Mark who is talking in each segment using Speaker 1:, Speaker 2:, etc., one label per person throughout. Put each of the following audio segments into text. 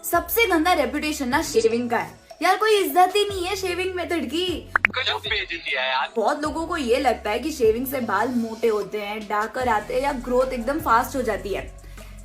Speaker 1: सबसे गंदा रेपुटेशन ना शेविंग का है यार, कोई इज्जत ही नहीं है शेविंग मेथड की। बहुत लोगों को ये लगता है कि शेविंग से बाल मोटे होते हैं, डार्कर आते हैं या ग्रोथ एकदम फास्ट हो जाती है।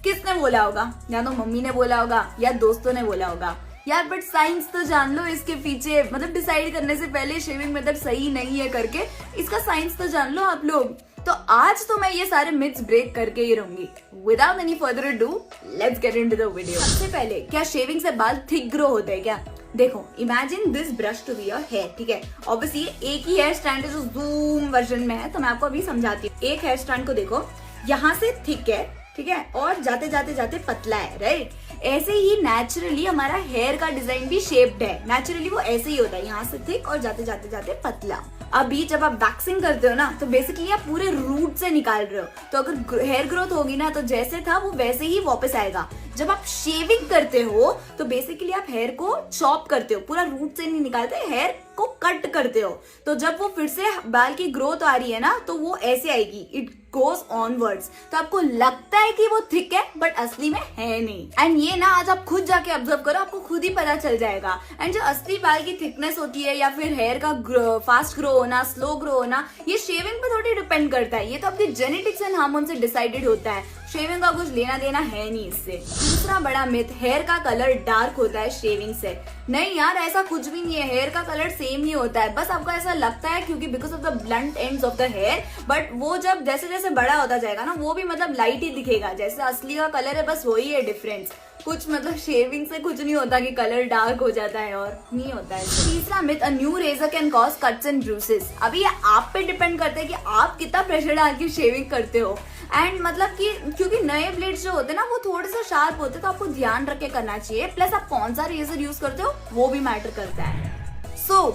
Speaker 1: किसने बोला होगा? या तो मम्मी ने बोला होगा या दोस्तों ने बोला होगा यार, बट साइंस तो जान लो इसके पीछे। मतलब डिसाइड करने से पहले शेविंग मेथड सही नहीं है करके इसका साइंस तो जान लो आप लोग। तो आज तो मैं ये सारे मिथ्स ब्रेक करके ही रहूंगी। Without any further ado, let's get into the video. सबसे पहले, क्या शेविंग से बाल थिक ग्रो होते हैं क्या? देखो, imagine this brush to be your hair, ठीक है। ऑब्वियसली एक ही हेयर स्टैंड है जो जूम वर्जन में है, तो मैं आपको अभी समझाती हूँ। एक हेयर स्टैंड को देखो, यहाँ से थिक है, ठीक है, और जाते जाते जाते पतला है, राइट। ऐसे ही नेचुरली हमारा हेयर का डिजाइन भी शेप्ड है, नेचुरली वो ऐसे ही होता है, यहाँ से थिक और जाते जाते जाते पतला। अभी जब आप वैक्सिंग करते हो ना, तो बेसिकली आप पूरे रूट से निकाल रहे हो, तो अगर हेयर ग्रोथ होगी ना, तो जैसे था वो वैसे ही वापस आएगा। जब आप शेविंग करते हो तो बेसिकली आप हेयर को चॉप करते हो, पूरा रूट से नहीं निकालते, हेयर को कट करते हो। तो जब वो फिर से बाल की ग्रोथ आ रही है ना, तो वो ऐसे आएगी, इट गोज ऑनवर्ड्स। तो आपको लगता है कि वो थिक है, बट असली में है नहीं। एंड ये ना आज आप खुद जाके ऑब्जर्व करो, आपको खुद ही पता चल जाएगा। एंड जो असली बाल की थिकनेस होती है या फिर हेयर का फास्ट ग्रो होना, स्लो ग्रो होना, ये शेविंग पे थोड़ी डिपेंड करता है। ये तो आपकी जेनेटिक्स एंड हार्मोन से डिसाइडेड होता है, शेविंग का कुछ लेना देना है नहीं इससे। दूसरा बड़ा मिथ, हेयर का कलर डार्क होता है शेविंग से। नहीं यार, ऐसा कुछ भी नहीं है, हेयर का कलर सेम ही होता है, बस आपको ऐसा लगता है क्योंकि because of the blunt ends of the hair. But वो जब जैसे जैसे बड़ा होता जाएगा ना, वो भी मतलब लाइट ही दिखेगा, जैसे असली का कलर है, बस वही है डिफरेंस। कुछ मतलब शेविंग से कुछ नहीं होता कि कलर डार्क हो जाता है, और नहीं होता है। तीसरा myth, a new razor can cause cuts and bruises. अभी ये आप पे डिपेंड करता है कि आप कितना प्रेशर डाल के शेविंग करते हो। एंड मतलब कि क्योंकि नए ब्लेड्स जो होते हैं ना, वो थोड़े से शार्प होते हैं, तो आपको ध्यान रख के करना चाहिए। प्लस आप कौन सा रेजर यूज करते हो वो भी मैटर करता है।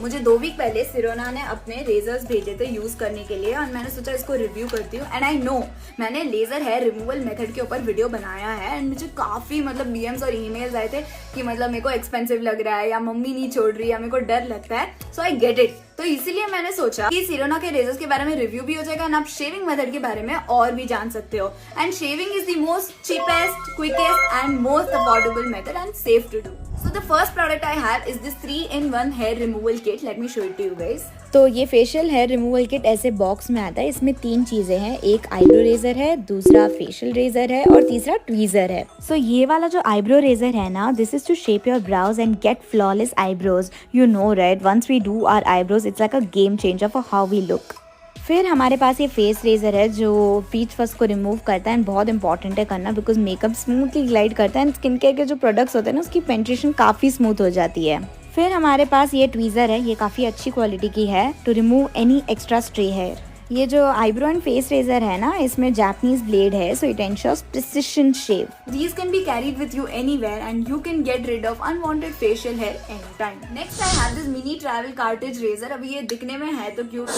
Speaker 1: मुझे 2 वीक पहले सिरोना ने अपने रेजर्स भेजे थे यूज करने के लिए, और मैंने सोचा इसको रिव्यू करती हूँ। एंड आई नो, मैंने लेजर हेयर रिमूवल मेथड के ऊपर वीडियो बनाया है, एंड मुझे काफी मतलब डीएम्स और ईमेल्स आए थे कि मतलब मेरे को एक्सपेंसिव लग रहा है, या मम्मी नहीं छोड़ रही, या मेरे को डर लगता है। सो आई गेट इट। तो इसीलिए मैंने सोचा कि सिरोना के रेजर्स के बारे में रिव्यू भी हो जाएगा, एंड आप शेविंग मेथड के बारे में और भी जान सकते हो। And shaving is the most cheapest, quickest and most affordable method and safe to do. So the first product I have is this 3-in-1 hair removal kit. Let me show it to you guys.
Speaker 2: तो ये facial hair removal kit ऐसे box में आता है। इसमें 3 चीजें हैं, एक आईब्रो रेजर है, दूसरा फेशियल रेजर है और तीसरा ट्वीजर है। सो ये वाला जो आईब्रो रेजर है ना, this is to shape your brows and get flawless eyebrows. You know right, once we do our eyebrows, it's like a game changer for how we look. फिर हमारे पास ये फेस रेजर है जो peach फस को remove करता है, and बहुत इंपॉर्टेंट है करना, बिकॉज मेकअप स्मूथली ग्लाइड करता है, एंड स्किन केयर के जो प्रोडक्ट्स होते हैं ना, उसकी पेंट्रेशन काफ़ी स्मूथ हो जाती है। फिर हमारे पास ये ट्वीजर है, ये काफ़ी अच्छी क्वालिटी की है, to remove any extra stray hair. ये जो आईब्रो एंड फेस रेजर है ना, इसमें जापानीज ब्लेड है, so it ensures precision shave.
Speaker 1: These can be carried with you anywhere and you can get rid of unwanted facial hair anytime. Next I have this mini travel cartridge razor. अभी ये दिखने में है तो cute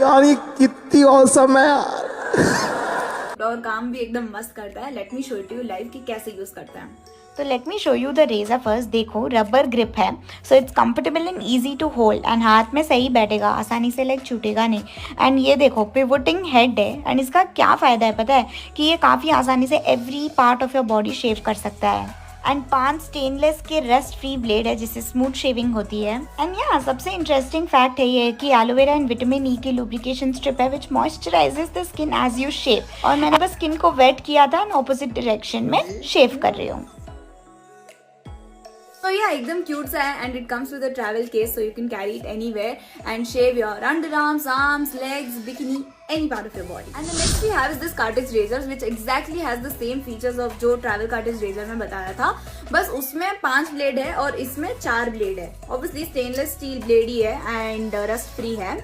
Speaker 3: यार, ये कितनी awesome है यार,
Speaker 1: और काम भी एकदम मस्त करता है। Let me show it you live कि कैसे यूज करता है।
Speaker 2: तो let me show you the razor first. देखो, रबर ग्रिप है, so it's comfortable and easy to hold, and हाथ में सही बैठेगा, आसानी से लाइक छूटेगा नहीं। एंड ये देखो, पिवोटिंग हेड है, एंड इसका क्या फ़ायदा है पता है, कि ये काफ़ी आसानी से every part of your body shave कर सकता है। एंड 5 स्टेनलेस के रस्ट फ्री ब्लेड है, जिससे स्मूथ शेविंग होती है। एंड यहाँ सबसे इंटरेस्टिंग फैक्ट है ये कि एलोवेरा एंड विटामिन ई की लुब्रिकेशन स्ट्रिप है, which moisturises the skin as you shave. और मैंने बस स्किन को वेट किया था, एंड ऑपोजिट डायरेक्शन में शेव कर रही हूँ।
Speaker 1: So yeah, एकदम क्यूट सा है, and it comes with a travel case, so you can carry it anywhere and shave your underarms, arms, legs, bikini, any part of your body. And the next we have is this cartridge razors, which exactly has the same features of जो travel cartridge razor में बताया था, बस उसमें 5 blade है और इसमें 4 blade है। Obviously stainless steel ब्लेड ही है and rust free है।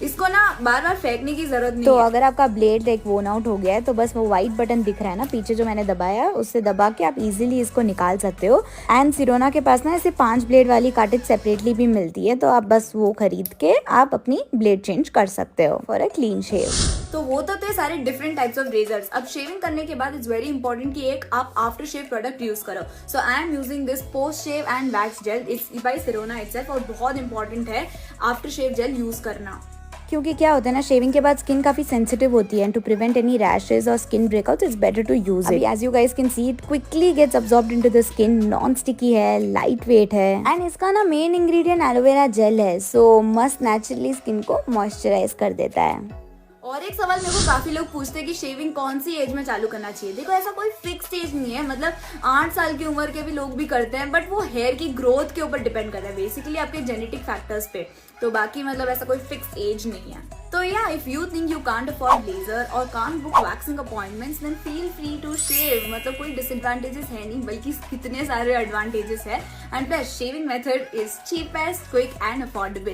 Speaker 1: इसको ना बार बार फेंकने की जरूरत नहीं
Speaker 2: तो
Speaker 1: है।
Speaker 2: अगर आपका ब्लेड एक वोन आउट हो गया है, तो बस वो व्हाइट बटन दिख रहा है ना पीछे जो मैंने दबाया, उससे दबा के आप इजीली इसको निकाल सकते हो। एंड सिरोना के पास ना ऐसे 5 ब्लेड वाली कार्टेज सेपरेटली भी मिलती है, तो आप बस वो खरीद के आप अपनी ब्लेड चेंज कर सकते हो फॉर अ क्लीन शेव।
Speaker 1: तो वो तो थे सारे डिफरेंट टाइप्स ऑफ रेजर्स। अब शेविंग करने के बाद इट्स वेरी इंपॉर्टेंट कि एक आप आफ्टर शेव प्रोडक्ट यूज करो। So I am using this post shave and wax gel, it's by Sirona itself, और बहुत इंपॉर्टेंट है आफ्टर शेव जेल यूज करना।
Speaker 2: क्योंकि क्या होता है ना, शेविंग के बाद स्किन काफी सेंसिटिव होती है and to prevent any rashes और skin breakouts it's better to use it. As you guys can see it quickly gets absorbed into the skin, non sticky है, लाइट वेट है and इसका ना main ingredient aloe vera gel है, सो मस्त naturally skin को moisturise कर देता है।
Speaker 1: और एक सवाल मेरे को काफी लोग पूछते हैं कि शेविंग कौन सी एज में चालू करना चाहिए। देखो ऐसा कोई फिक्स एज नहीं है, मतलब 8 साल की उम्र के भी लोग भी करते हैं, बट वो हेयर की ग्रोथ के ऊपर डिपेंड करता है बेसिकली आपके जेनेटिक फैक्टर्स पे। तो बाकी मतलब ऐसा कोई फिक्स एज नहीं है। तो या if you think you can't afford laser और can't book waxing appointments then feel free to shave. मतलब कोई डिसएडवांटेजेस है नहीं, बल्कि कितने सारे एडवांटेजेस है। And plus shaving method is cheapest, quick and affordable.